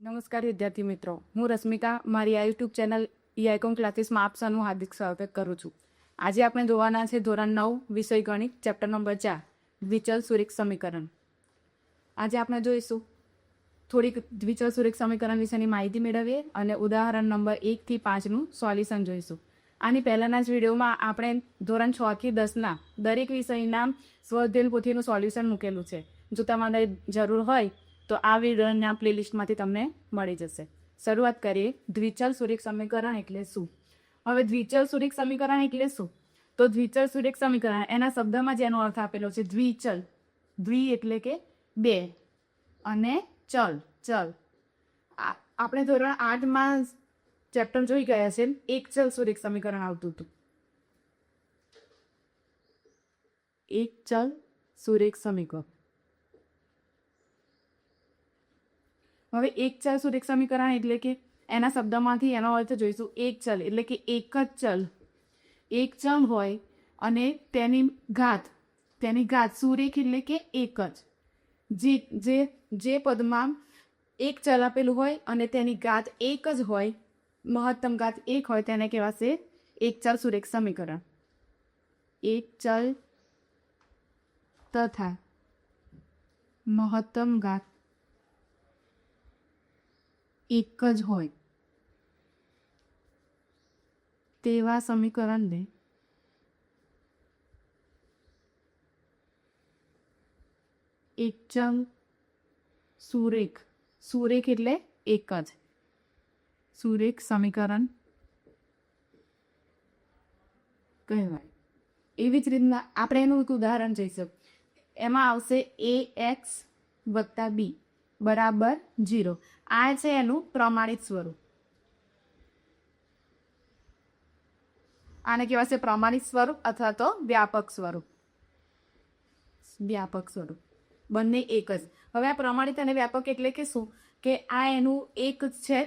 નમસ્કાર વિદ્યાર્થી મિત્રો, હું રશ્મિકા મારી આ યુટ્યુબ ચેનલ ઈ-આઇકોન ક્લાસીસમાં આપ સૌનું હાર્દિક સ્વાગત કરું છું. આજે આપણે જોવાના છે ધોરણ 9 વિષય ગણિત ચેપ્ટર નંબર 4 દ્વિચલ સુરેખ સમીકરણ. આજે આપણે જોઈશું થોડીક દ્વિચલ સુરેખ સમીકરણ વિશેની માહિતી મેળવીએ અને ઉદાહરણ નંબર 1 થી 5નું સોલ્યુશન જોઈશું. આની પહેલાંના જ વિડીયોમાં આપણે ધોરણ 6 થી 10ના દરેક વિષયના સ્વઅધ્યયન પોથીનું સોલ્યુશન મૂકેલું છે. જો તમારે જરૂર હોય તો આ વિડીયોના પ્લેલિસ્ટમાંથી તમને મળી જશે. શરૂઆત કરીએ. દ્વિચલ સુરેખ સમીકરણ એટલે શું? હવે દ્વિચલ સુરેખ સમીકરણ એટલે શું? તો દ્વિચલ સુરેખ સમીકરણ એના શબ્દમાં જેનો અર્થ આપેલો છે દ્વિચલ. દ્વિ એટલે કે બે અને ચલ ચલ. આપણે ધોરણ 8માં ચેપ્ટર જોઈ ગયા છે, એક ચલ સુરેખ સમીકરણ આવતું હતું. એક ચલ સુરેખ સમીકરણ. હવે એક ચલ સુરેખ સમીકરણ એટલે કે એના શબ્દમાંથી એનો અર્થ જોઈશું. એક ચલ એટલે કે એક જ ચલ, એક ચલ હોય અને તેની ઘાત સુરેખ એટલે કે એક જ. જે પદમાં એક ચલ આપેલું હોય અને તેની ઘાત એક જ હોય, મહત્તમ ઘાત એક હોય, તેને કહેવાશે એક ચલ સુરેખ સમીકરણ. એક ચલ તથા મહત્તમ ઘાત એક જ હોય તેવા સમીકરણને એક ચલ સુરેખ એટલે એક જ સુરેખ સમીકરણ કહેવાય. એવી જ રીતના આપણે એનું એક ઉદાહરણ જોઈશું. એમાં આવશે ax + b બરાબર 0. આ છે એનું પ્રમાણિત સ્વરૂપ. આને કહેવાશે પ્રમાણિત સ્વરૂપ અથવા તો વ્યાપક સ્વરૂપ. બંને એક જ. હવે આ પ્રમાણિત અને વ્યાપક એટલે કે શું? કે આ એનું એક જ છે,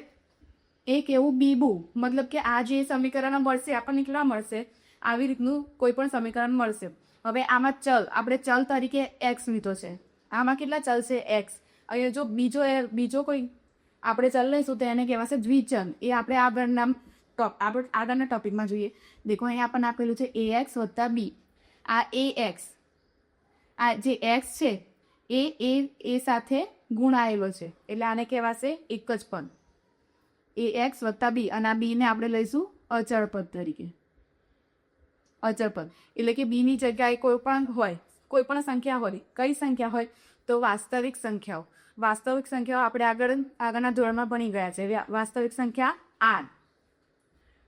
એક એવું બીબું, મતલબ કે આ જે સમીકરણ મળશે આપણને કેટલા મળશે, આવી રીતનું કોઈ પણ સમીકરણ મળશે. હવે આમાં આપણે ચલ તરીકે એક્સ લીધો છે. આમાં કેટલા ચલ છે? એક્સ. અહીંયા જો બીજો કોઈ આપણે ચલ લઈશું તો એને કહેવાશે દ્વિચલ. એ આપણે આગળના ટોપિકમાં જોઈએ. દેખો અહીંયા આપણને આપેલું છે ax + b. આ ax, આ જે એક્સ છે એ સાથે ગુણાયેલો છે એટલે આને કહેવાશે એક જ પદ ax + b. અને આ b ને આપણે લઈશું અચળ પદ તરીકે. અચળ પદ એટલે કે b ની જગ્યાએ કોઈ પણ સંખ્યા હોય. કઈ સંખ્યા હોય? તો વાસ્તવિક સંખ્યાઓ. વાસ્તવિક સંખ્યાઓ આપણે આગળના ધોરણમાં ભણી ગયા છે. વાસ્તવિક સંખ્યા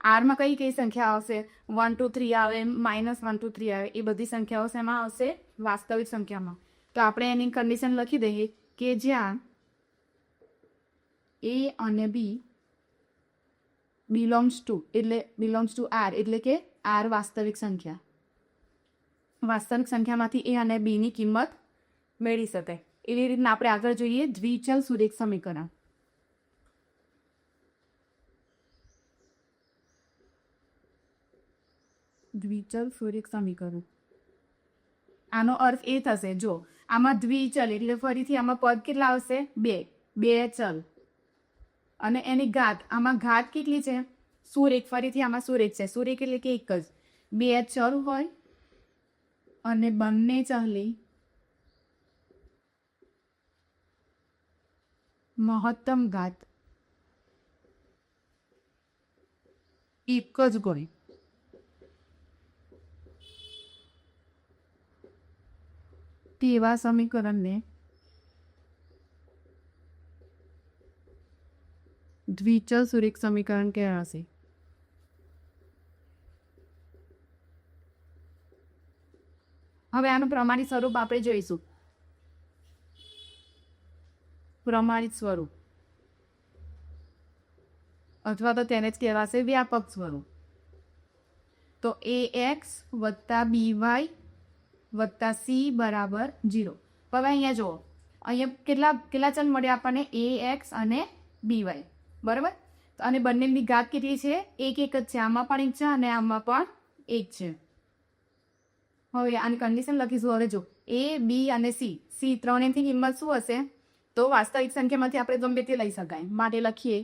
આરમાં કઈ સંખ્યા આવશે? 1 2 3 આવે, -1 2 3 આવે. એ બધી સંખ્યાઓ શેમાં આવશે? વાસ્તવિક સંખ્યામાં. તો આપણે એની કન્ડિશન લખી દઈએ કે જ્યાં a અને b બિલોંગ્સ ટુ r એટલે કે r વાસ્તવિક સંખ્યા. વાસ્તવિક સંખ્યામાંથી a અને b ની કિંમત મેળવી શકાય. એવી રીતના આપણે આગળ જોઈએ દ્વિચલ સુરેખ સમીકરણ. દ્વિચલ સુરેખ સમીકરણ આનો અર્થ એ થશે, જો આમાં દ્વિચલ એટલે ફરીથી આમાં પદ કેટલા આવશે? બે ચલ અને એની ઘાત. આમાં ઘાત કેટલી છે? સુરેખ. ફરીથી આમાં સુરેખ છે. સુરેખ એટલે કે એક જ. બે ચલ હોય અને બંને ચલની મહત્તમ ઘાત એક જ હોય. તેવા સમીકરણને દ્વિચલ સુરેખ સમીકરણ કહેવાશે. હવે આનું પ્રમાણિત સ્વરૂપ આપણે જોઈશું. પ્રમાણિત સ્વરૂપ અથવા તો તેને જ કહેવાશે વ્યાપક સ્વરૂપ. તો ax + by + c બરાબર 0. હવે અહીંયા જુઓ, અહીંયા કેટલા ચલ મળ્યા આપણને? ax અને by, બરાબર. અને બંનેની ઘાત કેટલી છે? એક જ છે. આમાં પણ એક છે અને આમાં પણ એક છે. હવે આની કન્ડિશન લખીશું. હવે જો a b અને c ત્રણેયની કિંમત શું હશે? તો વાસ્તવિક સંખ્યામાંથી આપણે ગમે તે લઈ શકાય. માટે લખીએ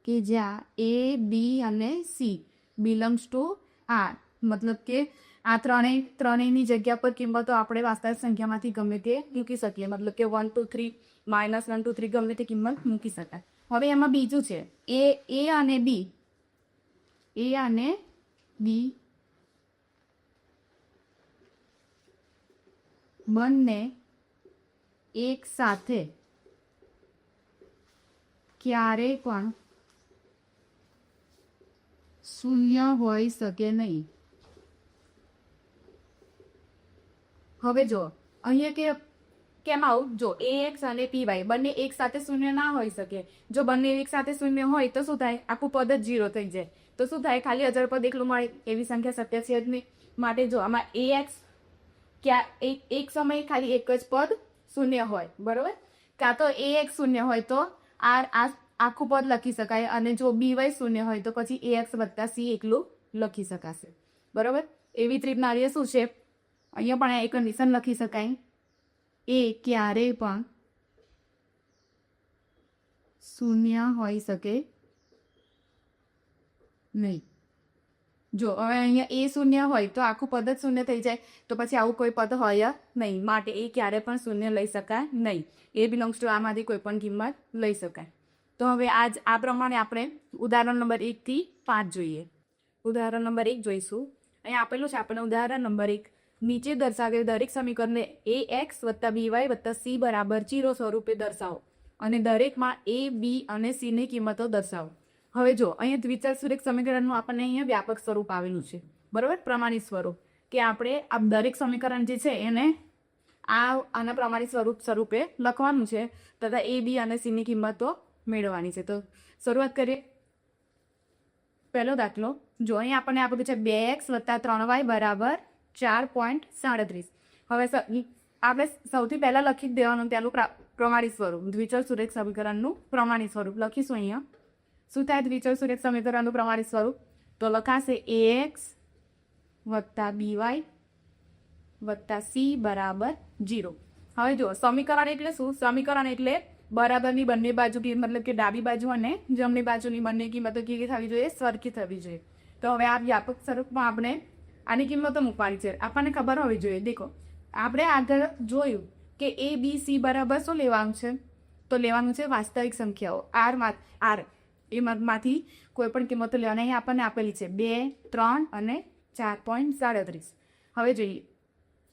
કે જ્યાં A, B અને C બિલોંગ્સ ટુ R, મતલબ કે આ ત્રણેયની જગ્યા પર કિંમતો આપણે વાસ્તવિક સંખ્યામાંથી ગમે તે મૂકી શકીએ. મતલબ કે 1 2 3 -1 2 3 ગમે તે કિંમત મૂકી શકાય. હવે એમાં બીજું છે A અને B બંને એક સાથે ક્યારેય પણ શૂન્ય હોઈ શકે નહીં. હવે જો અહીંયા કે કેમ આવું, જો AX અને PY બંને એક સાથે શૂન્ય ના હોઈ શકે. જો બંને એક સાથે શૂન્ય હોય તો શું થાય, આખું પદ જ 0 થઈ જાય. તો શું થાય, ખાલી અજળ પદ એકલું મળે. એવી સંખ્યા શક્ય છે જ નહીં. માટે જો આમાં AX એક સમયે ખાલી એક જ પદ શૂન્ય હોય, બરોબર. કાં તો AX શૂન્ય હોય તો આ આખું પદ લખી શકાય, અને જો BY શૂન્ય હોય તો પછી AX વત્તા C એકલું લખી શકાશે, બરોબર. એવી જ રીતના અહીંયા શું છે, અહીંયા પણ એક કન્ડિશન લખી શકાય, એ ક્યારેય પણ શૂન્ય હોઈ શકે નહીં. જો હવે અહીંયા એ શૂન્ય હોય તો આખું પદ જ શૂન્ય થઈ જાય, તો પછી આવું કોઈ પદ હોય નહીં. માટે એ ક્યારે પણ શૂન્ય લઈ શકાય નહીં. એ બિલોંગ્સ ટુ આમાંથી કોઈ પણ કિંમત લઈ શકાય. તો હવે આ પ્રમાણે આપણે ઉદાહરણ નંબર 1 થી 5 જોઈએ. ઉદાહરણ નંબર 1 જોઈશું. અહીંયા આપેલું છે આપણે ઉદાહરણ નંબર 1. નીચે દર્શાવેલ દરેક સમીકરણને AX વત્તા BY વત્તા C બરાબર 0 સ્વરૂપે દર્શાવો અને દરેકમાં A, B અને C ની કિંમતો દર્શાવો. હવે જો અહીંયા દ્વિચલ સુરેખ સમીકરણનું આપણને અહીંયા વ્યાપક સ્વરૂપ આવેલું છે, બરોબર. પ્રમાણિત સ્વરૂપ કે આપણે આ દરેક સમીકરણ જે છે એને આના પ્રમાણિત સ્વરૂપે લખવાનું છે તથા A, B અને C ની કિંમતો મેળવવાની છે. તો શરૂઆત કરીએ. પહેલો દાખલો જો અહીંયા આપણને આપેલું છે 2x વત્તા 3y બરાબર 4.37. હવે આપણે સૌથી પહેલા લખી જ દેવાનું તેનું પ્રમાણિત સ્વરૂપ, દ્વિચલ સુરેખ સમીકરણનું પ્રમાણિત સ્વરૂપ લખીશું. અહીંયા શું થાય દ્વિચલ સુરેખ સમીકરણનું પ્રમાણિત સ્વરૂપ, તો લખાશે AX વત્તા BY વત્તા C બરાબર 0. હવે જો સમીકરણ એટલે શું, સમીકરણ એટલે બરાબરની બંને બાજુ, મતલબ કે ડાબી બાજુ અને જમણી બાજુની બંને કિંમતો કેવી થવી જોઈએ, સરખી થવી જોઈએ. તો હવે આ વ્યાપક સ્વરૂપમાં આપણે આની કિંમતો મૂકવાની છે. આપણને ખબર હોવી જોઈએ. દેખો આપણે આગળ જોયું કે A, B, C બરાબર શું લેવાનું છે, તો લેવાનું છે વાસ્તવિક સંખ્યાઓ R એમાંથી કોઈ પણ કિંમતો લેવાની. અહીં આપણને આપેલી છે 2, 3 અને 4.37. હવે જોઈએ,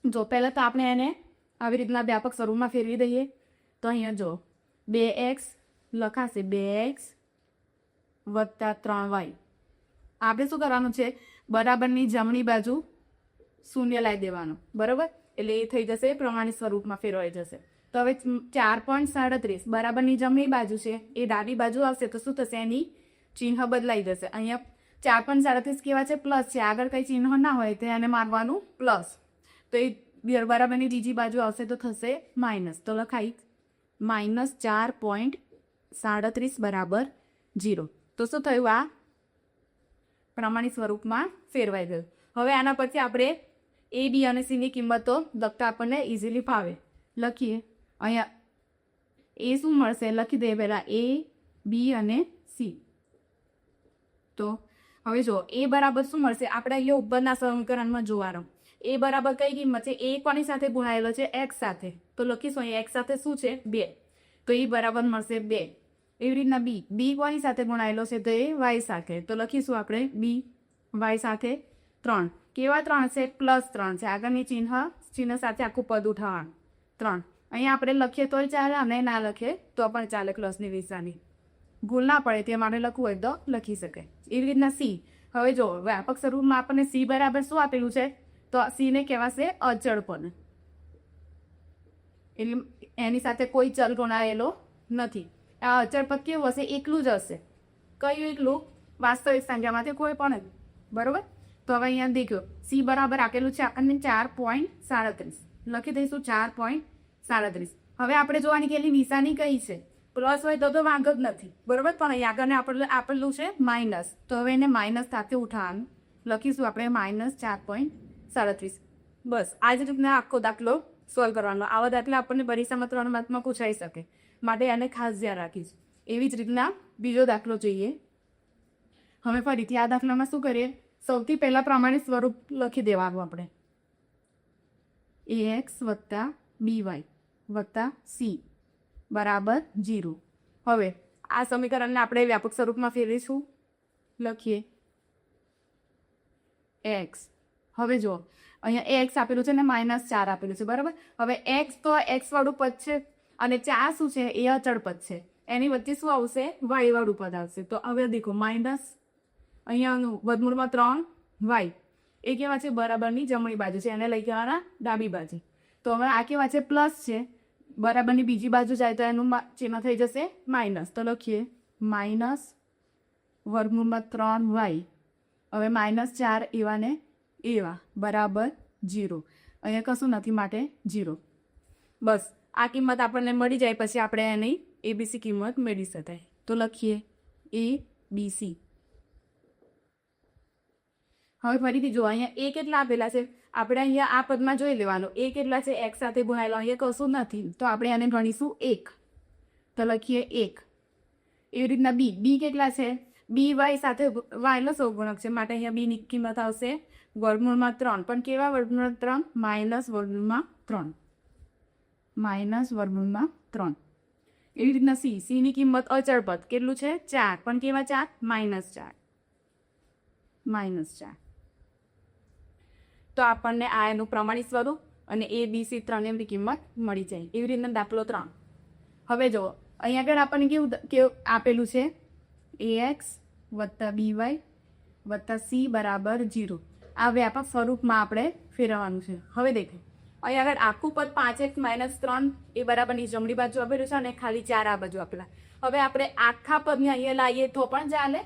જો પહેલાં તો આપણે એને આવી રીતના વ્યાપક સ્વરૂપમાં ફેરવી દઈએ. તો અહીંયા જો 2x લખાશે 2x વત્તા 3y. આપણે શું કરવાનું છે, બરાબરની જમણી બાજુ શૂન્ય લાવી દેવાનું, બરાબર. એટલે એ થઈ જશે પ્રમાણિત સ્વરૂપમાં ફેરવાઈ જશે. તો હવે 4.37 બરાબરની જમણી બાજુ છે, એ ડાબી બાજુ આવશે તો શું થશે, એની ચિહ્ન બદલાઈ જશે. અહીંયા 4.37 કેવા છે, પ્લસ છે. આગળ કંઈ ચિહ્ન ના હોય તો એને મારવાનું પ્લસ. તો એ બરાબરની બીજી બાજુ આવશે તો થશે માઇનસ. તો લખાય -4.37 બરાબર 0. તો શું થયું, આ પ્રમાણિત સ્વરૂપમાં ફેરવાઈ ગયું. હવે આના પછી આપણે A, B અને C ની કિંમતો લખતા આપણને ઇઝીલી ફાવે. લખીએ. અહીંયા એ શું મળશે લખી દઈએ પહેલાં, A, B અને C. તો હવે જો A બરાબર શું મળશે, આપણે અહીંયા ઉપરના સમીકરણમાં જોવાનું. A બરાબર કઈ કિંમત છે, A કોની સાથે ગુણાયેલો છે, x સાથે. તો લખીશું અહીંયા x સાથે શું છે, 2. તો એ બરાબર મળશે 2. એવી રીતના B કોની સાથે ગુણાયેલો છે, તો એ y સાથે. તો લખીશું આપણે B y સાથે 3. કેવા 3 છે, +3 છે. આગળની ચિહ્ન સાથે આખું પદ ઉઠાવવાનું 3. અહીંયા આપણે લખીએ તોય ચાલે અને ના લખીએ તો પણ ચાલે. પ્લસની નિશાની ભૂલ ના પડે તે માટે લખવું હોય તો લખી શકાય. એવી રીતના C. હવે જો વ્યાપક સ્વરૂપમાં આપણને C બરાબર શું આપેલું છે, તો C ને કહેવાશે અચળ પદ. એટલે એની સાથે કોઈ ચલ જોડાયેલો નથી. આ અચળ પદ કેવું હશે, એકલું જ હશે. કયું એકલું, વાસ્તવિક સંખ્યામાંથી કોઈ પણ, બરોબર. તો હવે અહીંયા દેખ્યો C બરાબર આપેલું છે આપણને 4.37. લખી દઈશું 4.37. હવે આપણે જોવાની કે એની નિશાની કઈ છે, પ્લસ હોય તો વાંક જ નથી, બરોબર. પણ અહીંયા આગળ આપેલું છે માઇનસ. તો હવે એને માઇનસ સાથે ઉઠાવવાનું. લખીશું આપણે -4.37. બસ આ જ રીતના આખો દાખલો સોલ્વ કરવાનો. આવા દાખલા આપણને પરીક્ષામાં 3 માર્કમાં પૂછાઈ શકે, માટે આને ખાસ ધ્યાન રાખીશ. એવી જ રીતના બીજો દાખલો જોઈએ. હવે ફરીથી આ દાખલામાં શું કરીએ, સૌથી પહેલાં પ્રમાણિત સ્વરૂપ લખી દેવાનું આપણે, ax વત્તા by વત્તા c બરાબર 0. હવે આ સમીકરણને આપણે વ્યાપક સ્વરૂપમાં ફેરવીશું. લખીએ x. હવે જો અહીંયા x આપેલું છે ને -4 આપેલું છે, બરાબર. હવે x તો x વાળું પદ છે અને 4 શું છે, એ અચળ પદ છે. એની વચ્ચે શું આવશે, y વાળું પદ આવશે. તો હવે દેખો માઇનસ અહીંયા વર્ગમૂળમાં 3y એ કેવા છે, બરાબરની જમણી બાજુ છે, એને લઈ જવાના ડાબી બાજુ. તો હવે આ કેવા છે, પ્લસ છે, બરાબરની બીજી બાજુ જાય તો એનું ચિહ્ન થઈ જશે માઇનસ. તો લખીએ માઇનસ વર્ગમૂળમાં 3y. હવે -4 એવા ને એવા બરાબર 0. અહીંયા કશું નથી માટે 0. બસ આ કિંમત આપણને મળી જાય પછી આપણે એની ABC કિંમત મેળવી શકાય. તો લખીએ ABC. હવે ફરીથી જો અહીંયા એ કેટલા આપેલા છે, આપણે અહીંયા આ પદમાં જોઈ લેવાનું. એ કેટલા છે, x સાથે ગુણાયેલો, અહીંયા કશું નથી, તો આપણે આને ગણીશું 1. તો લખીએ 1. એવી રીતના b કેટલા છે, by સાથે yનો સહગુણક છે, માટે અહીંયા b ની કિંમત આવશે વર્ગમૂળમાં 3. પણ કેવા વર્ગમૂળમાં 3, માઇનસ વર્ગમૂળમાં 3, માઇનસ વર્ગમૂળમાં 3. એવી રીતના c ની કિંમત અચળ પદ કેટલું છે, 4. પણ કેવા 4, -4, -4. તો આપણને આ એનું પ્રમાણિત સ્વરૂપ અને ABC ત્રણેયની કિંમત મળી જાય. એવી રીતના દાખલો 3. હવે જો અહીંયા આગળ આપણને કેવું આપેલું છે, ax વત્તા by વત્તા c બરાબર 0. આ વ્યાપક સ્વરૂપમાં આપણે ફેરવવાનું છે. હવે દેખો અહીંયા આગળ આખું પદ 5x - 3 એ બરાબરની જમણી બાજુ આપેલું છે અને ખાલી 4 આ બાજુ આપેલા. હવે આપણે આખા પદને અહીંયા લાવીએ તો પણ ચાલે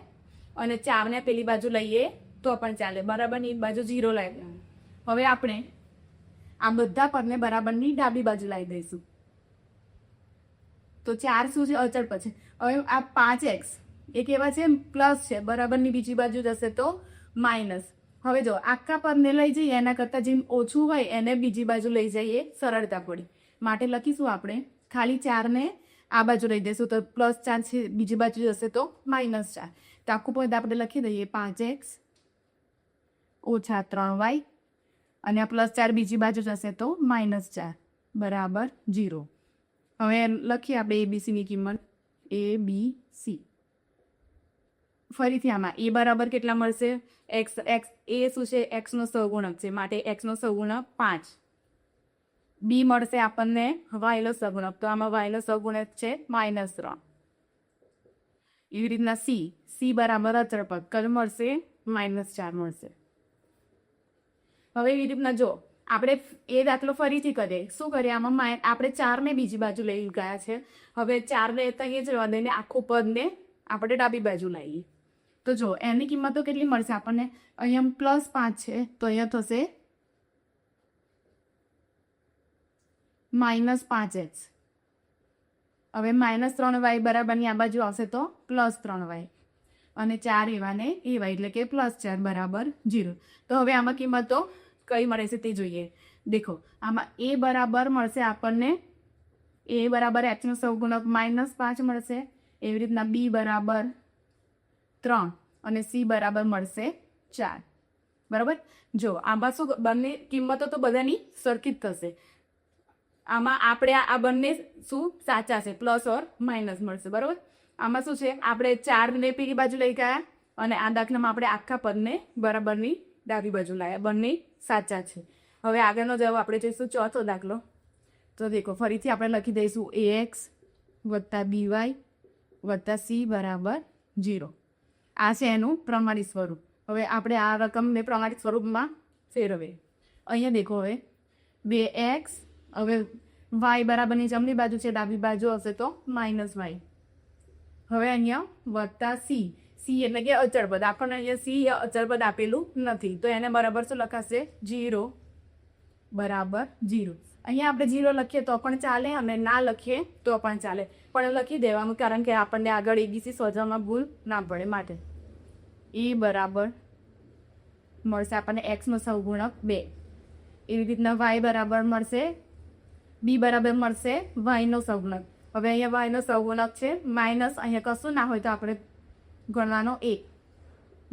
અને 4 ને પેલી બાજુ લઈએ તો પણ ચાલે, બરાબરની બાજુ 0 લાવી દેવાનું. હવે આપણે આ બધા પદને બરાબરની ડાબી બાજુ લાવી દઈશું. તો 4 શું છે, અચળ પદ છે. હવે આ 5x એ કેવા છે, પ્લસ છે, બરાબરની બીજી બાજુ જશે તો માઇનસ. હવે જો આખા પદને લઈ જઈએ એના કરતાં જેમ ઓછું હોય એને બીજી બાજુ લઈ જઈએ સરળતા પડી, માટે લખીશું આપણે ખાલી 4 ને આ બાજુ લઈ દઈશું તો +4 છે, બીજી બાજુ જશે તો -4. તો આખું પદ આપણે લખી દઈએ 5x ઓછા 3y અને આ +4 બીજી બાજુ જશે તો -4 બરાબર 0. હવે લખીએ આપણે ABC ની કિંમત ABC. ફરીથી આમાં a બરાબર કેટલા મળશે, x એ શું છે, x નો સહગુણક છે, માટે x નો સહગુણક 5. b મળશે આપણને y નો સહગુણક, તો આમાં y નો સહગુણક છે -3. એવી રીતના c બરાબર અચળ પદ કદ મળશે -4 મળશે. હવે એવી રીતના જો આપણે એ દાખલો ફરીથી કરીએ. શું કરીએ, આમાં આપણે 4 ને બીજી બાજુ લઈ ગયા છે. હવે 4 ને અહીંયા જ રહેવા દઈને આખું પદને આપણે ડાબી બાજુ લાવીએ. તો જો એની કિંમતો કેટલી મળશે આપણને, અહીંયા +5 છે તો અહીંયા થશે -5x. હવે -3y બરાબરની આ બાજુ આવશે તો +3y અને 4 એવા ને એવા એટલે કે +4 બરાબર 0. તો હવે આમાં કિંમતો કઈ મળે છે તે જોઈએ. દેખો આમાં a બરાબર મળશે આપણને, a બરાબર x નો સહગુણક -5 મળશે. એવી રીતના b બરાબર 3 અને c બરાબર મળશે 4. બરાબર. જો આમાં શું બંને કિંમતો તો બધાની સરખી જ થશે. આમાં આપણે આ બંને શું સાચા છે, પ્લસ ઓર માઇનસ મળશે. બરાબર. આમાં શું છે, આપણે 4 ને પેલી બાજુ લઈ ગયા અને આ દાખલામાં આપણે આખા પદને બરાબરની ડાબી બાજુ લાવ્યા, બંને સાચા છે. હવે આગળનો જવાબ આપણે જોઈશું ચોથો દાખલો. તો દેખો ફરીથી આપણે લખી દઈશું ax વત્તા by વત્તા c બરાબર 0. આ છે એનું પ્રમાણિત સ્વરૂપ. હવે આપણે આ રકમને પ્રમાણિત સ્વરૂપમાં ફેરવીએ. અહીંયા દેખો હવે 2x, હવે y બરાબરની જમણી બાજુ છે, ડાબી બાજુ હશે તો -y. હવે અહીંયા વત્તા c એટલે કે અચળ પદ. આપણને અહીંયા c અચળ પદ આપેલું નથી તો એને બરાબર શું લખાશે, 0 બરાબર 0. અહીંયા આપણે 0 લખીએ તો પણ ચાલે અને ના લખીએ તો પણ ચાલે, પણ લખી દેવાનું કારણ કે આપણને આગળ ABC શોધવામાં ભૂલ ના પડે માટે. એ બરાબર મળશે આપણને x નો સહગુણક 2. એવી રીતના y બરાબર મળશે બી બરાબર મળશે વાયનો સહગુણક. હવે અહીંયા વાયનો સહગુણક છે માઇનસ, અહીંયા કશું ના હોય તો આપણે ગણવાનો 1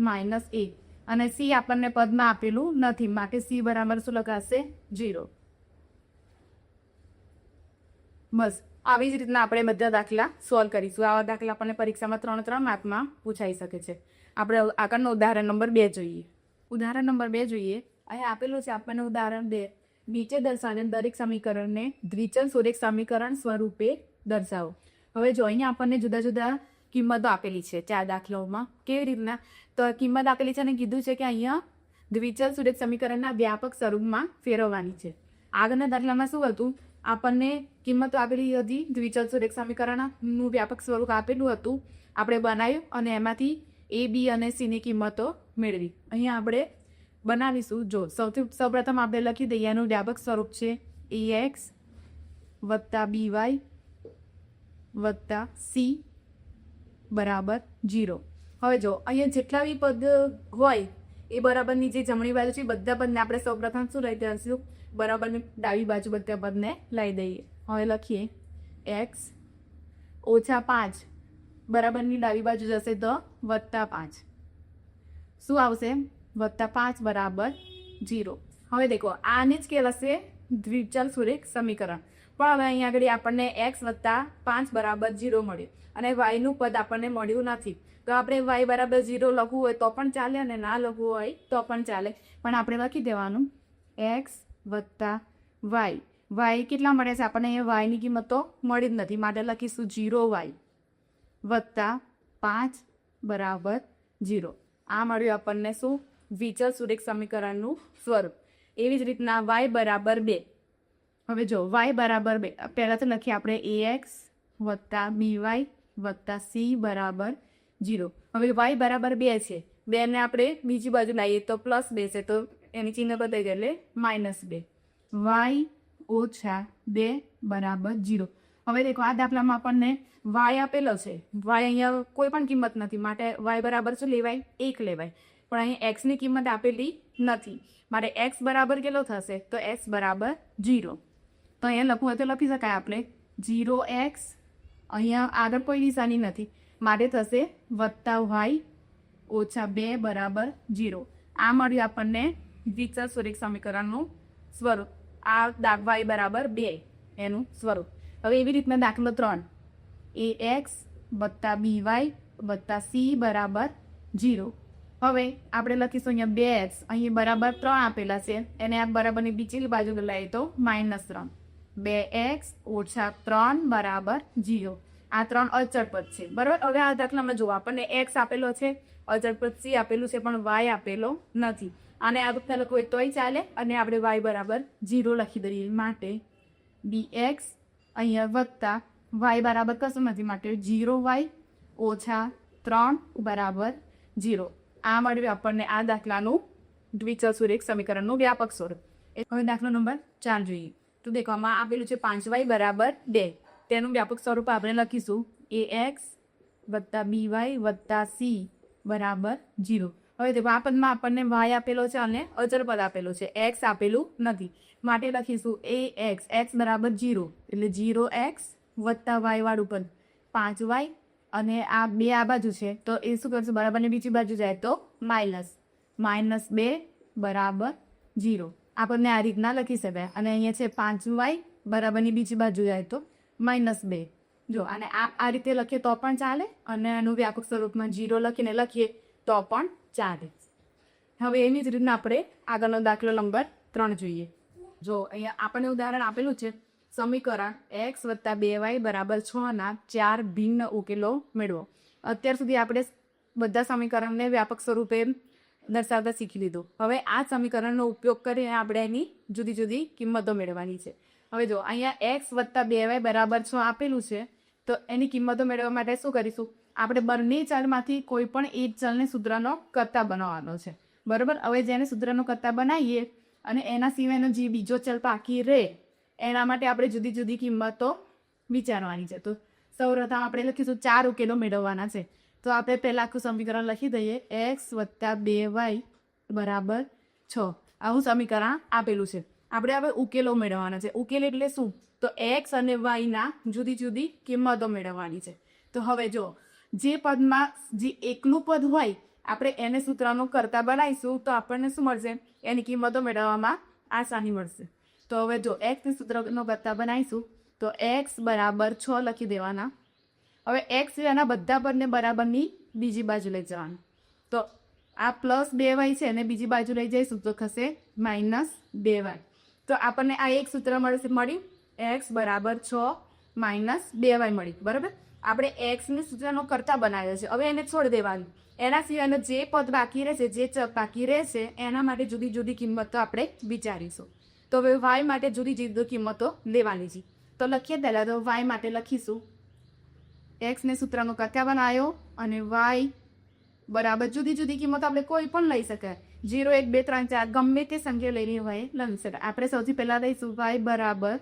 માઇનસ 1, અને સી આપણને પદમાં આપેલું નથી માટે સી બરાબર શું લખાશે 0. બસ આવી જ રીતના આપણે બધા દાખલા સોલ્વ કરીશું. આવા દાખલા આપણને પરીક્ષામાં 3 માર્કમાં પૂછાઈ શકે છે. આપણે આગળનો ઉદાહરણ નંબર 2 જોઈએ. ઉદાહરણ નંબર 2 જોઈએ. અહીંયા આપેલું છે આપણને ઉદાહરણ 2. નીચે દર્શાવેલ દરેક સમીકરણને દ્વિચલ સુરેખ સમીકરણ સ્વરૂપે દર્શાવો. હવે જો અહીંયા આપણને જુદા જુદા કિંમતો આપેલી છે 4 દાખલાઓમાં. કેવી રીતના? તો કિંમત આપેલી છે અને કીધું છે કે અહીંયા દ્વિચલ સુરેખ સમીકરણના વ્યાપક સ્વરૂપમાં ફેરવવાની છે. આગળના દાખલામાં શું હતું? આપણને કિંમતો આપેલી હતી, દ્વિચલ સુરેખ સમીકરણનું વ્યાપક સ્વરૂપ આપેલું હતું, આપણે બનાવ્યું અને એમાંથી એ બી અને સીની કિંમતો મેળવી. અહીંયા આપણે બનાવીશું. જો સૌપ્રથમ આપણે લખી દઈએ એનું વ્યાપક સ્વરૂપ છે ax વત્તા by વત્તા c બરાબર 0. હવે જો અહીંયા જેટલા બી પદ હોય એ બરાબરની જે જમણી બાજુ છે બધા પદને આપણે સૌપ્રથમ શું લઈ દઈશું? બરાબરની ડાબી બાજુ બધા પદને લઈ દઈએ. હવે લખીએ x ઓછા 5 બરાબરની ડાબી બાજુ જશે તો વત્તા 5. શું આવશે? વત્તા 5 બરાબર 0. હવે દેખો આને જ કહેવાશે દ્વિચલ સુરેખ સમીકરણ. પણ હવે અહીંયા આગળ આપણને x વત્તા 5 બરાબર 0 મળ્યું અને yનું પદ આપણને મળ્યું નથી. તો આપણે y બરાબર 0 લખવું હોય તો પણ ચાલે અને ના લખવું હોય તો પણ ચાલે, પણ આપણે લખી દેવાનું x વત્તા y કેટલા મળે છે આપણને? અહીંયા yની કિંમત તો મળી જ નથી માટે લખીશું 0y વત્તા 5 બરાબર 0. આ મળ્યું આપણને શું? દ્વિચલ સુરેખ સમીકરણનું સ્વરૂપ. એવી જ રીતના y બરાબર 2. હવે જો y બરાબર 2 પહેલાં તો લખીએ આપણે ax વત્તા by વત્તા c બરાબર 0. હવે y બરાબર 2 છે, 2ને આપણે બીજી બાજુ લાવીએ તો +2 છે તો એની ચિહ્ન બદલાઈ જાય એટલે -2. y ઓછા 2 બરાબર 0. હવે દેખો આ દાખલામાં આપણને y આપેલો છે, y અહીંયા કોઈ પણ કિંમત નથી માટે y બરાબર શું લેવાય? 1 લેવાય. પણ અહીં x ની કિંમત આપેલી નથી માટે x બરાબર કેટલો થશે? તો x બરાબર 0. તો અહીંયા લખવું હોય તો લખી શકાય આપણે 0x, અહીંયા આગળ કોઈ નિશાની નથી માટે થશે વત્તા y ઓછા 2 બરાબર 0. આ મળ્યું આપણને દ્વિચલ સુરેખ સમીકરણનું સ્વરૂપ. આ y બરાબર 2 એનું સ્વરૂપ. હવે એવી રીતના દાખલો 3 ax વત્તા by વત્તા c બરાબર 0. હવે આપણે લખીશું અહીંયા 2x, અહીં બરાબર 3 આપેલા છે એને આ બરાબરની બીજી બાજુ લઈએ તો -3. 2x ઓછા 3 બરાબર 0. આ 3 અચળ પદ છે બરાબર. હવે આ દાખલામાં જુઓ આપણને x આપેલો છે, અચળ પદ c આપેલું છે પણ y આપેલો નથી. આને આ વખતે લખવું હોય તોય ચાલે અને આપણે y બરાબર 0 લખી દઈએ માટે dx અહીંયા વત્તા y બરાબર કશું નથી માટે 0y ઓછા 3 બરાબર 0. આ મળ્યું આપણને આ દાખલાનું દ્વિચલ સુરેખ સમીકરણનું વ્યાપક સ્વરૂપ. હવે દાખલો નંબર 4 જોઈએ. તો દેખો આમાં આપેલું છે 5y બરાબર 2. તેનું વ્યાપક સ્વરૂપ આપણે લખીશું ax વત્તા by વત્તા c બરાબર 0. હવે દેખો આ પદમાં આપણને y આપેલો છે અને અચળ પદ આપેલો છે, x આપેલું નથી માટે લખીશું ax, x બરાબર 0 એટલે 0x વત્તા y વાળું પદ 5y અને આ 2 આ બાજુ છે તો એ શું કરશું? બરાબરની બીજી બાજુ જાય તો -2 બરાબર 0. આપણને આ રીતના લખી શકાય. અને અહીંયા છે 5y બરાબરની બીજી બાજુ જાય તો -2. જો અને આ રીતે લખીએ તો પણ ચાલે અને એનું વ્યાપક સ્વરૂપમાં 0 લખીને લખીએ તો પણ ચાલે. હવે એની જ રીતના આપણે આગળનો દાખલો નંબર 3 જોઈએ. જો અહીંયા આપણને ઉદાહરણ આપેલું છે સમીકરણ x વત્તા 2y બરાબર 6 ના 4 ભિન્ન ઉકેલો મેળવો. અત્યાર સુધી આપણે બધા સમીકરણને વ્યાપક સ્વરૂપે દર્શાવતા શીખી લીધું. હવે આ સમીકરણનો ઉપયોગ કરીને આપણે એની જુદી જુદી કિંમતો મેળવવાની છે. હવે જો અહીંયા x વત્તા 2y બરાબર 6 આપેલું છે તો એની કિંમતો મેળવવા માટે શું કરીશું? આપણે બંને ચલમાંથી કોઈ પણ એક ચલને સૂત્રનો કર્તા બનાવવાનો છે બરાબર. હવે જેને સૂત્રનો કર્તા બનાવીએ અને એના સિવાયનો જે બીજો ચલ બાકી રહે એના માટે આપણે જુદી જુદી કિંમતો વિચારવાની છે. તો સૌપ્રથમ આપણે લખીશું 4 ઉકેલો મેળવવાના છે. તો આપણે પહેલાં આખું સમીકરણ લખી દઈએ x વત્તા 2y બરાબર 6. આવું સમીકરણ આપેલું છે. આપણે હવે ઉકેલો મેળવવાના છે. ઉકેલ એટલે શું? તો એક્સ અને વાયના જુદી જુદી કિંમતો મેળવવાની છે. તો હવે જો જે પદમાં જે એકલું પદ હોય આપણે એને સૂત્રનો કરતા બનાવીશું તો આપણને શું મળશે? એની કિંમતો મેળવવામાં આસાની મળશે. તો હવે જો એક્સની સૂત્રનો કરતા બનાવીશું તો એક્સ બરાબર 6 લખી દેવાના. હવે એક્સ એના બધા પદને બરાબરની બીજી બાજુ લઈ જવાનું. તો આ +2y છે અને બીજી બાજુ લઈ જઈશું તો થશે -2y. તો આપણને આ એક સૂત્ર મળ્યું એક્સ બરાબર 6 - 2y મળી. બરાબર, આપણે એક્સની સૂત્રનો કરતા બનાવ્યો છે. હવે એને છોડી દેવાનું. એના સિવાયનો જે પદ બાકી રહેશે, જે ચક બાકી રહેશે એના માટે જુદી જુદી કિંમતો આપણે વિચારીશું. તો હવે વાય માટે જુદી જુદી કિંમતો લેવાની છે. તો લખીએ પહેલાં તો વાય માટે લખીશું એક્સને સૂત્રનો કરતા બનાવ્યો અને વાય બરાબર જુદી જુદી કિંમતો આપણે કોઈ પણ લઈ શકાય. 0 1 2 3 4 ગમે તે સંખ્યા લઈને વાય લઈ શકાય. આપણે સૌથી પહેલાં લઈશું વાય બરાબર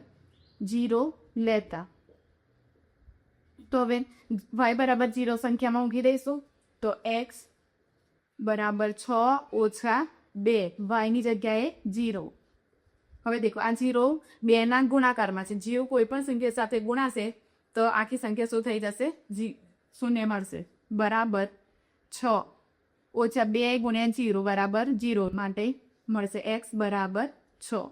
0 લેતા. તો હવે વાય બરાબર 0 સંખ્યામાં મૂકી દઈશું તો એક્સ બરાબર 6 - 2 વાયની જગ્યાએ 0. હવે દેખો આ 0 2ના ગુણાકારમાં છે. જેવું કોઈ પણ સંખ્યા સાથે ગુણાશે તો આખી સંખ્યા શું થઈ જશે? શૂન્ય મળશે. બરાબર 6 - 2 × 0 બરાબર 0 માટે મળશે એક્સ બરાબર 6.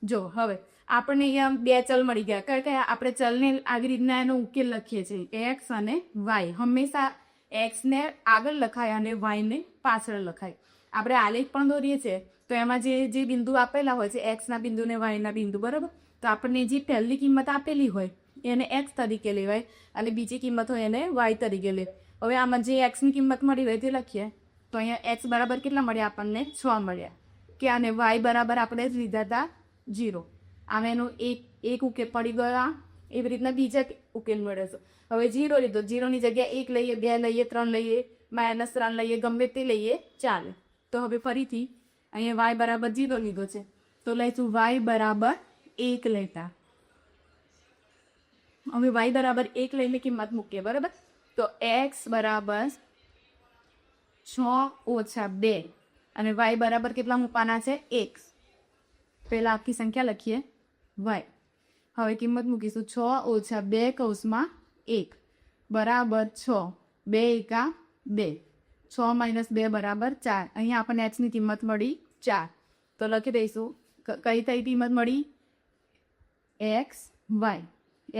જો હવે આપણને અહીંયા બે ચલ મળી ગયા. કારણ કે આપણે ચલને આવી રીતના એનો ઉકેલ લખીએ છીએ એક્સ અને વાય. હંમેશા એક્સને આગળ લખાય અને વાયને પાછળ લખાય. આપણે આલેખ પણ દોરીએ છીએ તો એમાં જે બિંદુ આપેલા હોય છે એક્સના બિંદુ ને વાયના બિંદુ, બરાબર. તો આપણને જે પહેલી કિંમત આપેલી હોય એને એક્સ તરીકે લેવાય અને બીજી કિંમત હોય એને વાય તરીકે લેવાય. હવે આમાં જે એક્સની કિંમત મળી હોય તે લખીએ તો અહીંયા એક્સ બરાબર કેટલા મળ્યા? આપણને 6 મળ્યા. કે અને વાય બરાબર આપણે લીધા હતા 0. આમાં એનો એક ઉકેલ પડી ગયો. એવી રીતના બીજા ઉકેલ મળે છે. હવે 0 લીધો, 0ની જગ્યાએ 1 લઈએ, 2 લઈએ, 3 લઈએ, -3 લઈએ, ગમે તે લઈએ ચાલે. તો હવે ફરીથી અહીંયા વાય બરાબર 0 લીધો છે તો લઈશું વાય બરાબર 1 લેતા. હવે વાય બરાબર 1 લઈને કિંમત મૂકીએ, બરાબર. તો એક્સ બરાબર 6 - 2 અને વાય બરાબર કેટલા મૂકવાના છે? 1. પહેલા આખી સંખ્યા લખીએ વાય. હવે કિંમત મૂકીશું 6 - 2 કૌંસમાં 1 બરાબર 6. 2 × 2. 6 - 2 બરાબર 4. અહીંયા આપણને એક્સની કિંમત મળી 4. તો લખી દઈશું કઈ કિંમત મળી? X Y.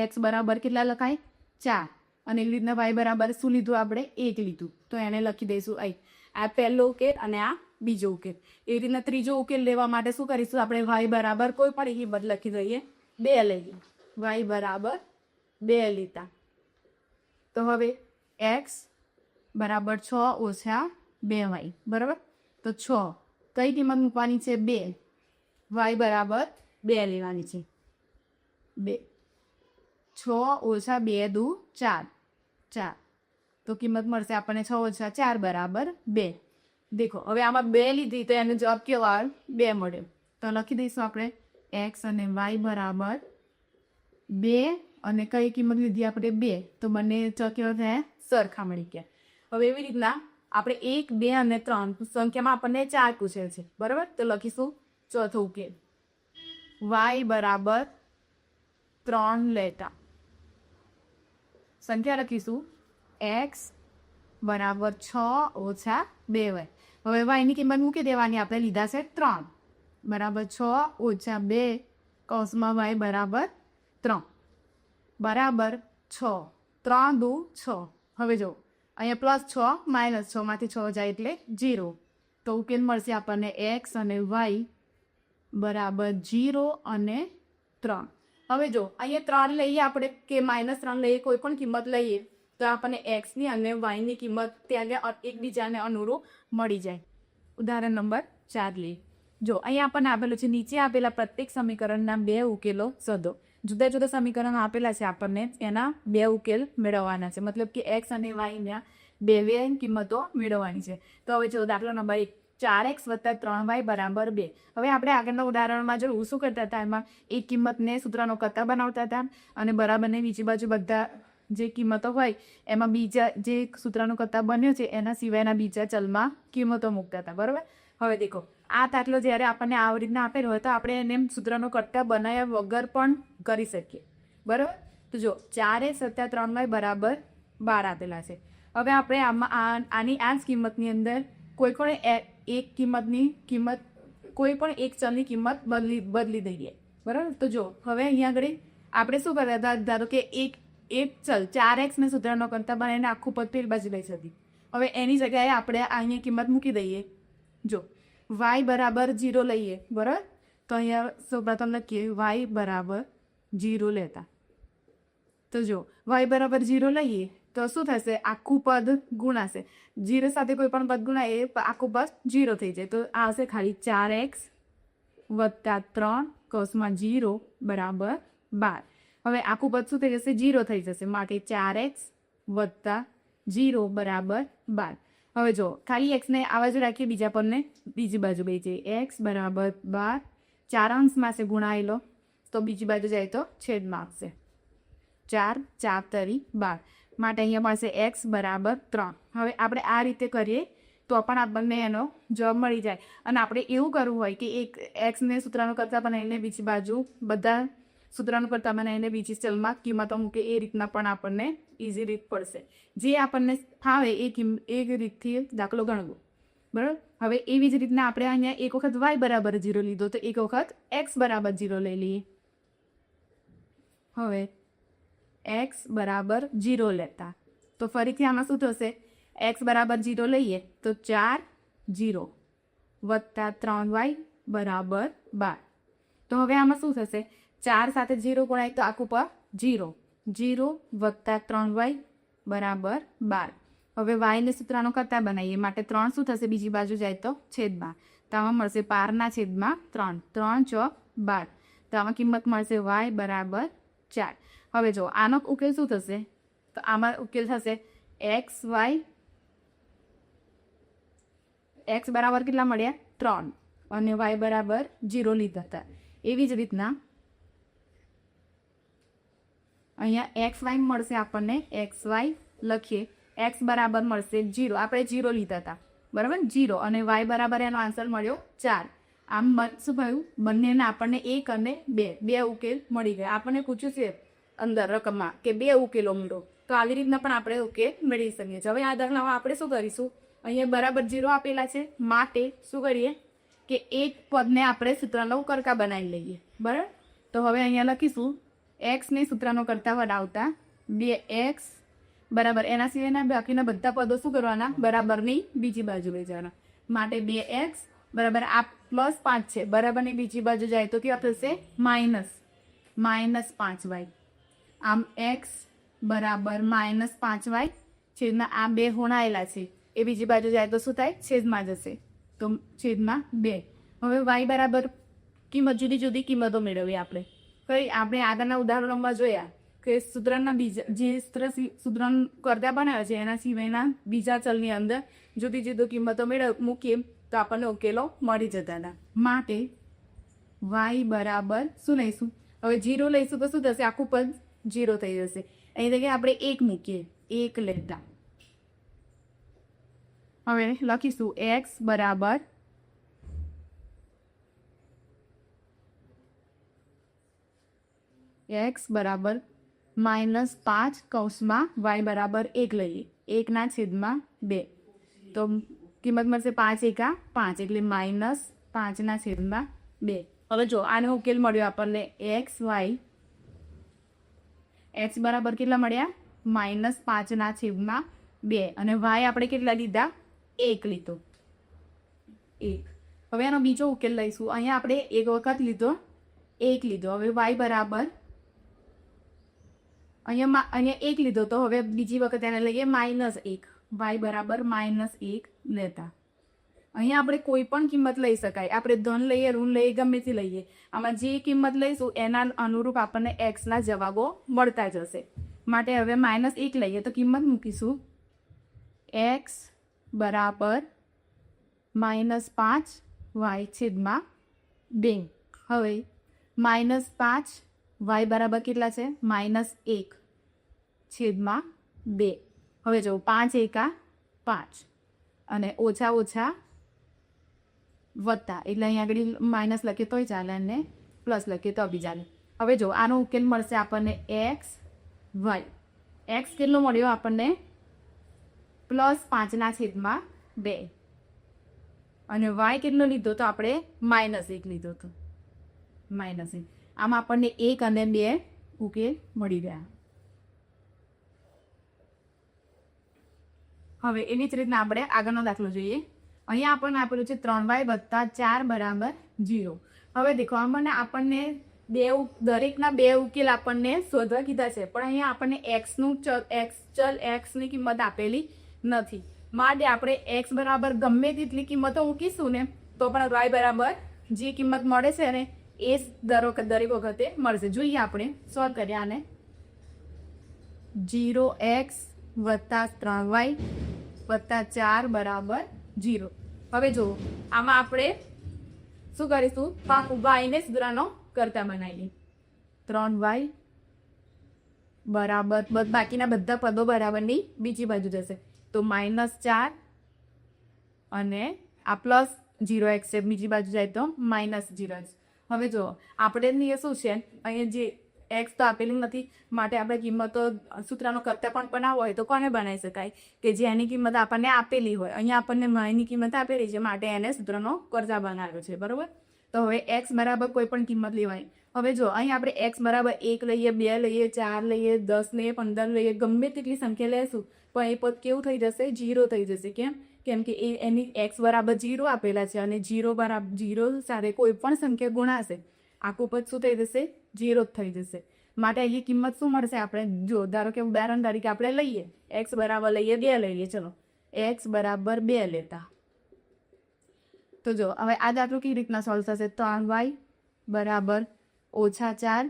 એક્સ બરાબર કેટલા લખાય? 4. અને એવી રીતના વાય બરાબર શું લીધું આપણે? 1 લીધું. તો એને લખી દઈશું અહીં. આ પહેલો ઉકેલ અને આ બીજો ઉકેલ. એવી રીતના ત્રીજો ઉકેલ લેવા માટે શું કરીશું? આપણે વાય બરાબર કોઈ પણ કિંમત લખી દઈએ 2 લઈએ. વાય બરાબર 2 લીધા. તો હવે એક્સ બરાબર 6 - 2y, બરાબર. તો 6 કઈ કિંમત મૂકવાની છે? 2. વાય બરાબર 2 લેવાની છે. 2 6 - 2 દુ 4. 4 તો કિંમત મળશે આપણને 6 - 4 બરાબર 2. દેખો હવે આમાં 2 લીધી તો એનો જવાબ કેવો આવે? 2 મળ્યો. તો લખી દઈશું આપણે એક્સ અને વાય બરાબર 2 અને કઈ કિંમત લીધી આપણે? 2. તો બંને કેવો થયા? સરખા મળી ગયા. હવે એવી રીતના આપણે 1 2 અને 3 સંખ્યામાં આપણને 4 પૂછેલ છે, બરાબર. તો લખીશું ચોથો ઉકેલ વાય બરાબર 3 લેતા. સંખ્યા લખીશું એક્સ બરાબર 6 - 2y. હવે વાયની કિંમત મૂકી દેવાની. આપણે લીધા છે 3 બરાબર 6 - 2 કૌંસમાં વાય બરાબર 3 બરાબર 6. 3 દુ 6. હવે જો અહીંયા +6 - 6 માંથી 6 જાય એટલે 0. તો ઉકેલ મળશે આપણને એક્સ અને વાય બરાબર 0 અને 3. હવે જો અહીંયા 3 લઈએ આપણે કે -3 લઈએ, કોઈ પણ કિંમત લઈએ તો આપણને એક્સની અને વાયની કિંમત ત્યાં એકબીજાને અનુરૂપ મળી જાય. ઉદાહરણ નંબર 4 લઈએ. જો અહીંયા આપણને આપેલું છે નીચે આપેલા પ્રત્યેક સમીકરણના 2 ઉકેલો શોધો. જુદા જુદા સમીકરણો આપેલા છે આપણને, એના 2 ઉકેલ મેળવવાના છે. મતલબ કે એક્સ અને વાયના 2 કિંમતો મેળવવાની છે. તો હવે જો દાખલો નંબર 1 4x + 3y બરાબર 2. હવે આપણે આગળના ઉદાહરણમાં જો શું કરતા હતા, એમાં એક કિંમતને સૂત્રનો કરતા બનાવતા હતા અને બરાબરને બીજી બાજુ બધા જે કિંમતો હોય એમાં બીજા જે સૂત્રનો કરતા બન્યો છે એના સિવાયના બીજા ચલમાં કિંમતો મૂકતા હતા, બરાબર. હવે દેખો આ દાખલો જ્યારે આપણને આ રીતના આપેલો હોય તો આપણે એને સૂત્રનો કરતા બનાવ્યા વગર પણ કરી શકીએ, બરાબર. તો જો 4x + 3y = 12 આપેલા છે. હવે આપણે આમાં આની આ જ કિંમતની અંદર કોઈ પણ એક ચલની કિંમત બદલી દઈએ, બરાબર. તો જો હવે અહીંયા આગળ આપણે શું કરતા હતા, ધારો કે એક ચલ 4x ને સૂત્રનો કરતા બનાવીને આખું પદ પેલી બાજુ લઈ શકીએ. હવે એની જગ્યાએ આપણે અહીંયા કિંમત મૂકી દઈએ. જો y = 0 લઈએ, બરાબર. તો અહીંયા સૌપ્રથમ લખીએ y = 0 લેતા. તો જો y = 0 લઈએ તો શું થશે, આખું પદ ગુણાશે. 0 સાથે કોઈ પણ પદ ગુણાય એ આખું પદ 0 થઈ જાય. તો આ હશે ખાલી 4x + 3 કૌંસમાં 0 = 12. હવે આખું પદ શું થઈ જશે, 0 થઈ જશે. માટે 4x + 0 = 12. હવે જો ખાલી x ને આ બાજુ રાખીએ, બીજા પદને બીજી બાજુ બે જઈએ. x = 12, 4 અંશમાં છે ગુણાયેલો, તો બીજી બાજુ જાય તો છેદમાં આવશે. 4 × 4 = 12. માટે અહીંયા મળશે x = 3. હવે આપણે આ રીતે કરીએ તો પણ આપણને એનો જવાબ મળી જાય. અને આપણે એવું કરવું હોય કે એક એક્સને સૂત્રનો કરતા બનાવીને બીજી બાજુ બધા સૂત્રનો કરતા બનાવીને બીજી ચલમાં કિંમતો મૂકે, એ રીતના પણ આપણને ઇઝી રીત પડશે. જે આપણને ફાવે એ રીતથી દાખલો ગણવો, બરાબર. હવે એવી જ રીતના આપણે અહીંયા એક વખત y = 0 લીધો તો એક વખત x = 0 લઈ લઈએ. હવે x = 0 લેતા તો ફરીથી આમાં શું થશે, x = 0 લઈએ તો 4 0 + 3y = 12. તો હવે આમાં શું થશે, 4 સાથે 0 ગુણાય તો આખું પર 0 0 + 3y = 12. હવે y ને સૂત્રનો કરતા બનાવીએ, માટે 3 શું થશે, બીજી બાજુ જાય તો છેદમાં. તો આમાં મળશે 12/3, 3 × 4 = 12. તો આમાં કિંમત મળશે y = 4. હવે જો આનો ઉકેલ શું થશે, તો આમાં ઉકેલ થશે x બરાબર કેટલા મળ્યા, 3, અને y બરાબર 0 લીધા હતા. એવી જ રીતના અહીંયા xy મળશે આપણને, xy લખીએ, x બરાબર મળશે 0, આપણે 0 લીધા હતા, બરાબર, 0, અને y બરાબર એનો આન્સર મળ્યો 4. આમ શું થયું, બંનેને આપણને 1 અને 2 ઉકેલ મળી ગયા. આપણને પૂછ્યું છે અંદર રકમમાં કે 2 ઉકેલો મળો, તો આવી રીતના પણ આપણે ઉકેલ મેળવી શકીએ છીએ. હવે આ દાખલામાં આપણે શું કરીશું, અહીંયા બરાબર 0 આપેલા છે, માટે શું કરીએ કે એક પદને આપણે સૂત્રનો કરતા બનાવી લઈએ, બરાબર. તો હવે અહીંયા લખીશું x ને સૂત્રનો કરતા બનાવતા 2x બરાબર, એના સિવાયના બાકીના બધા પદો શું કરવાના, બરાબરની બીજી બાજુ લઈ જવાના. માટે 2x બરાબર, આ +5 છે, બરાબરની બીજી બાજુ જાય તો કેવા થશે, -5y. આમ x બરાબર -5y છેદમાં આ 2 ગુણાયેલા છે, એ બીજી બાજુ જાય તો શું થાય, છેદમાં જશે, તો છેદમાં 2. હવે y બરાબર કિંમત, જુદી જુદી કિંમતો મેળવીએ આપણે. આપણે આગળના ઉદાહરણોમાં જોયા કે સૂત્રના જે સૂત્ર કરતા બનાવે છે એના સિવાયના બીજા ચલની અંદર જુદી જુદી કિંમતો મૂકીએ તો આપણને ઉકેલો મળી જતા હતા. માટે y બરાબર શું લઈશું, હવે 0 લઈશું તો શું થશે, આખું પદ 0 થઈ જશે. અહીં જગ્યાએ આપણે 1 મૂકીએ, 1 લેતા. હવે લખીશું x બરાબર -5 કૌંસમાં y બરાબર 1 લઈએ, 1/2. તો કિંમત મળશે 5 × 5 એટલે -5/2. હવે જો આનો ઉકેલ મળ્યો આપણને x બરાબર કેટલા મળ્યા, -5/2, અને y આપણે કેટલા લીધા, 1 લીધો, 1. હવે આનો બીજો ઉકેલ લઈશું. અહીંયા આપણે એક વખત લીધો, 1 લીધો. હવે y બરાબર અહીંયા 1 લીધો, તો હવે બીજી વખત એને લઈએ -1, y બરાબર -1 લેતા. અહીંયા આપણે કોઈ પણ કિંમત લઈ શકાય, આપણે ધન લઈએ, ઋણ લઈએ, ગમે તે લઈએ. આમાં જે કિંમત લઈશું એના અનુરૂપ આપણને એક્સના જવાબો મળતા જશે. માટે હવે -1 લઈએ તો કિંમત મૂકીશું x બરાબર -5y છેદમાં 2. હવે -5y બરાબર કેટલા છે, -1 છેદમાં 2. હવે જો 5 × 5 અને -5 વત્તા એટલે અહીંયા આગળ માઇનસ લખીએ તોય ચાલે અને પ્લસ લખીએ તો બી ચાલે. હવે જો આનો ઉકેલ મળશે આપણને એક્સ વાય. એક્સ કેટલો મળ્યો આપણને +5/2 અને વાય કેટલો લીધો તો આપણે -1 લીધો હતો. -1 આમાં આપણને 1 અને 2 ઉકેલ મળી ગયા. હવે એવી જ રીતના આપણે આગળનો દાખલો જોઈએ. અહીંયા આપણને આપેલું છે 3y + 4 = 0. હવે દેખો આપણને દરેકના 2 ઉકેલ આપણને શોધવા કીધા છે, પણ અહીંયા આપણને ચલ એક્સની કિંમત આપેલી નથી. માટે આપણે એક્સ બરાબર ગમે તેટલી કિંમતો મૂકીશું ને તો પણ વાય બરાબર જે કિંમત મળે છે ને એ દરેક વખતે મળશે. જોઈએ આપણે સોલ્વ કરીએ આને. 0x + 3y + 4 = 0. હવે જુઓ આમાં આપણે શું કરીશું, વાયને સુધરાનો કરતા બનાવીએ. 3y બરાબર બાકીના બધા પદો બરાબરની બીજી બાજુ જશે તો -4 અને આ +0x છે, બીજી બાજુ જાય તો -0x. હવે જો આપણે શું છે અહીંયા જે એક્સ તો આપેલી નથી, માટે આપણે કિંમતો સૂત્રનો કરતા પણ બનાવવો હોય તો કોને બનાવી શકાય કે જેની કિંમત આપણને આપેલી હોય. અહીંયા આપણને વાયની કિંમત આપેલી છે માટે એને સૂત્રનો કરતા બનાવ્યો છે, બરોબર. તો હવે એક્સ બરાબર કોઈ પણ કિંમત લેવાય. હવે જો અહીં આપણે એક્સ બરાબર 1 લઈએ, 2 લઈએ, 4 લઈએ, 10 લઈએ, 15 લઈએ, ગમે તેટલી સંખ્યા લેશું પણ એ પદ કેવું થઈ જશે, 0 થઈ જશે. કેમ કે એની એક્સ બરાબર 0 આપેલા છે અને 0 સાથે કોઈ પણ સંખ્યા ગુણાશે આખું પદ શું થઈ જશે, 0 જ થઈ જશે. માટે અહીં કિંમત શું મળશે આપણે જો ધારો કે ઉદાહરણ તરીકે આપણે લઈએ એક્સ બરાબર લઈએ 2 લઈએ. ચલો એક્સ બરાબર 2 લેતા તો જો હવે આ દાખલો કેવી રીતના સોલ્વ થશે. 3y બરાબર -4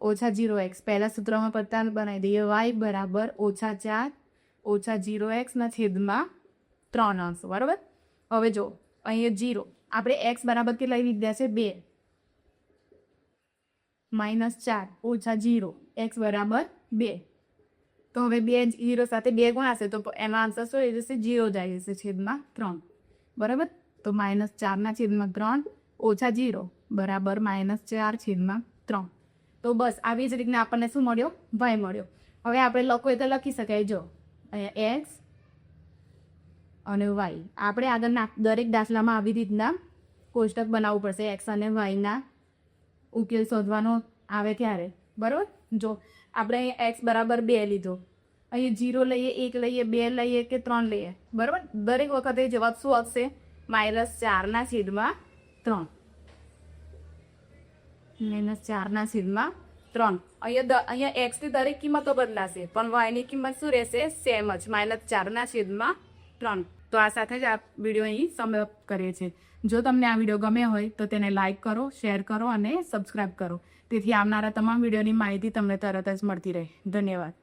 -0x. પહેલા સૂત્રમાં પદતા બનાવી દઈએ. y બરાબર -4 -0x ના છેદમાં 3 અંશ, બરાબર. હવે જો અહીંયા 0 આપણે x બરાબર કેટલા લીધા છે, 2 -4 -0 x બરાબર 2. તો હવે 2 0 સાથે 2 ગુણાશે તો એનો આન્સર શું થઈ જશે, 0 જાય જશે છેદમાં 3, બરાબર. તો -4/3 -0 બરાબર -4/3. તો બસ આવી જ રીતના આપણને શું મળ્યો, વાય મળ્યો. હવે આપણે લખો તો લખી શકાય. જો અહીંયા એક્સ અને વાય આપણે આગળના દરેક દાખલામાં આવી રીતના કોષ્ટક બનાવવું પડશે. એક્સ અને વાયના ઉકેલ શોધવાનો આવે ત્યારે, બરાબર. જો આપણે અહીંયા એક્સ બરાબર 2 લીધો, અહીંયા 0 લઈએ, 1 લઈએ, 2 લઈએ કે 3 લઈએ, બરાબર. દરેક વખતે જવાબ શું આવશે, -4/3. -4/3. અહીંયા એક્સની દરેક કિંમતો બદલાશે પણ વાયની કિંમત શું રહેશે, સેમ જ -4/3. તો આ સાથે જ આ વિડીયો અહીં સમાપ્ત કરીએ છીએ. જો તમને આ વિડીયો ગમ્યો હોય તો તેને લાઇક કરો, શેર કરો અને સબસ્ક્રાઈબ કરો, તેથી આવનારા તમામ વિડીયોની માહિતી તમને તરત જ મળતી રહે. ધન્યવાદ.